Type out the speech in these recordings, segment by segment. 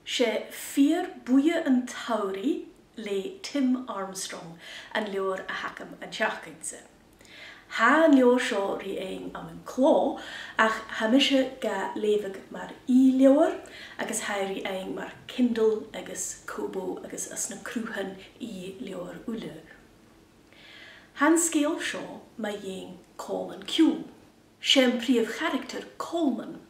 sé Feur Buidhe an Todhraidh le Tim Armstrong an leor a hacam an teachcainte. Ha an leor seo rí éin an chló ach haimise ga lévig mar leor agus ha rí éin mar Kindle agus Kobo agus as na crúhan leor ule. Han scéal seo ma dhéin Colin Q. Sé príomh character Coleman.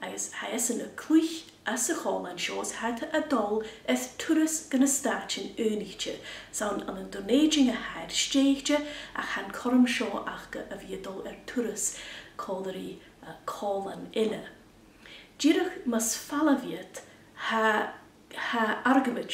Agus ha is in a clúich as a Colin seos had a dul as turas gan a stáin önigte san an an donaging a had steigte a han corm seo ach a bhídul turas códarí Colin ille. Dírach mas fallaviet ha argument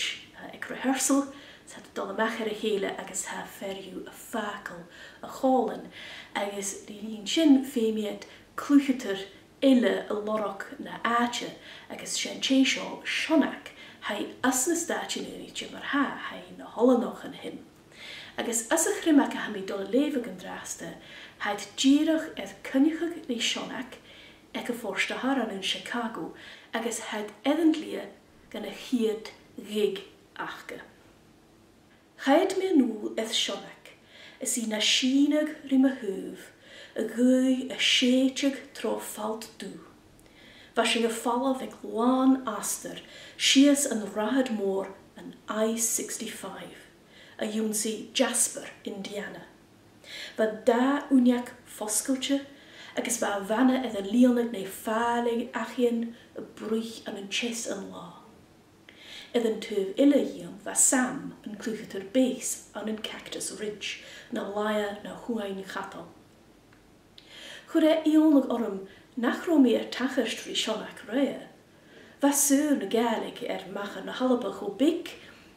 ag rehearsal sa dul a mechar a héle agus ha ferriú a facal a Colin agus dín sin fémiad clúchatar ille a lorach na áte agus sé seo sionach hai as na stáin unite mar hai na hollanoch an hin. Agus as a chrimach a ha mi dul levig an draste haid dírach cynnichag le sionach ag a fórsta haran in Chicago agus haid edentlia gan a chiad gig achge. Chaid me núl sionach is I na sínag rim a húv a gwy a séiteag tro falt dú. Was sin a falla vek lán aster, sias an rahad mór an I-65, a júnsi Jasper, Indiana. Va da úniac foscultje, agus va vanna edd a líonag ne fálig achien a bruich an an ches an lá. Edd an tuv ille jion va Sam an clúchatar base an an Cactus Ridge, na laia na huain chatal. Chwre ionog orm nachro meer tachast ri sionach rea. Va su na gaelig macha na halabach o big,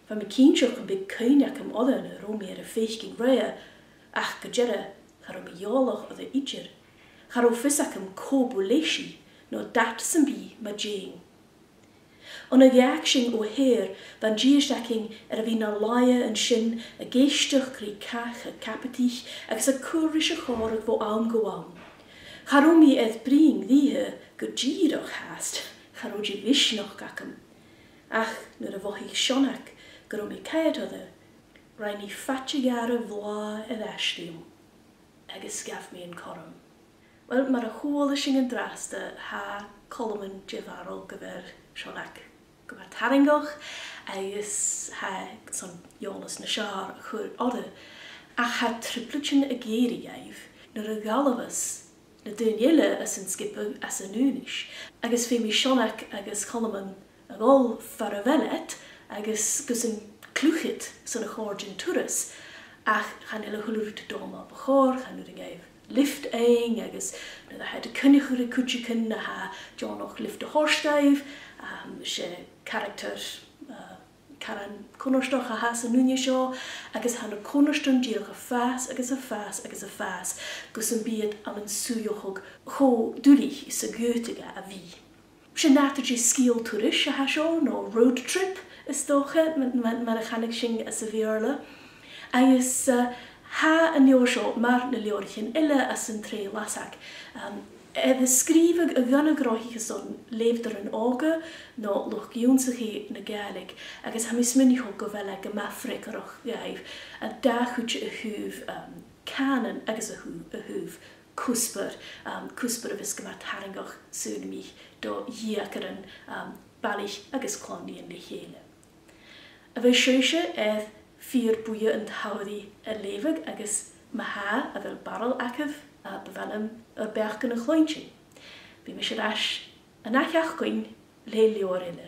va me kienchoch an big kuinach am other na romeer a feisking rea, ach gajere, charo me jolach o de ijer, charo fisach am kobuleshi, no dat sambi ma jing. On a reaction o heer, van giestaking a vi na laia an sin a geistach kri kach a capitich, agus a currische chorig vo am goam. Charomi edd bring dhíhe go dírach haast, charoji visnoch gacam. Ach, nur a vohi sionach, garomi caid other, raini fatchigara vla edd ashlium. Agus gaf me an corum. Wel, mar a chwolishing an draste ha Coleman jevarol gyfer sionach. Gyfer taringoch, agus ha son jonas na siar a chwr odde, ach ha triplutchen a geiri jaif, nur a galavas, na dunielle as an skipper as an unish. Agus fé mi sionach agus Coleman a gol faravelet agus gus an clúchit san a chorgin turas ach chan ille hulúrt doma bachor chan ur gaif lift ein agus na had a cynnichur a kutchikin na ha jonoch lift a horstaif sé character Karan konorstoch a has an unje seo, agus han a konorston díach a fás, agus a fás, agus a fás, gus an bíad am an sújochog cho dúlich sa goetige a vi. Se natertje skiel toerish a ha seo, no road trip is doche, met a chanig sing as a viorle. Agus ha an leor seo mar na leorchen ille as an tre lasak. De skrivig a ganna grohiige son leefd an auge no loch gionsige na gaelig agus ha mis minnig ho go wel a mafrikkeroch gaif a da goedje a huv kanen agus a huv kusper kusper a viske mat haringoch sunmi do jiakeren balich agus klonien de hele. A vi seuse Feur Buidhe an Todhraidh a levig agus ma ha a vil barrel akef bevannem a bergen a chlointje. Bí me sé ras an nachach goin le leor ille.